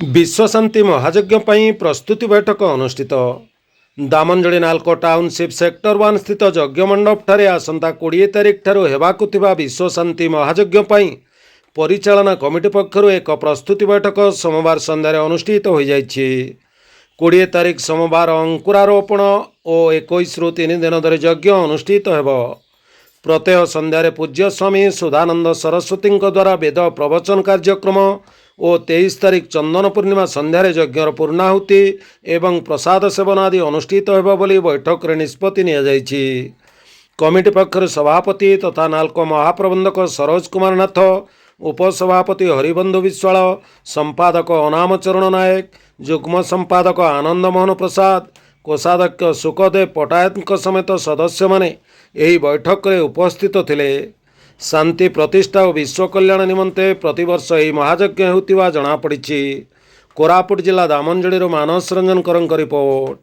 विश्वशांति महायज्ञ ପାଇଁ प्रस्तुति बैठक अनुष्ठित। दामनजोड़ी नाल्को टाउनशिप सेक्टर 1 स्थित यज्ञ मंडप ठारे आसंता 20 तारिख ठारू हेबाकु थिबा विश्वशांति महायज्ञ ପାଇଁ परिचालना कमिटी पक्षरु एक प्रस्तुति बैठक सोमवार संध्यार अनुष्ठित हो जाइछि। 20 तारिख सोमवार अंकुरारोपण और 21 रु 3 दिन धरी यज्ञ अनुष्ठित हेब। प्रत्येक संध्यारे पूज्य स्वामी सुधानंद सरस्वती द्वारा वेद प्रवचन कार्यक्रम और 23 तारिख चंदन पूर्णिमा संध्यारे यज्ञर पूर्णाहुति एवं प्रसाद सेवन आदि अनुष्ठित हेब बोली बैठक रे निष्पत्ति निया जाइछि। कमिटी पक्षर सभापति तथा नाल्को महाप्रबंधक सरोज कुमार नाथ, उपसभापति हरिबंधु विश्वाल, संपादक अनामचरण नायक, युग्म संपादक आनंद मोहन प्रसाद, कोषाध्यक्ष सुखदेव पटायत समेत सदस्य माने एही बैठक रे उपस्थित थिले। शांति प्रतिष्ठा और विश्व कल्याण निमंते प्रतिवर्ष यह महायज्ञ होता जनापड़ी। कोरापुट जिला दामनजोड़ी मानस रंजन रिपोर्ट।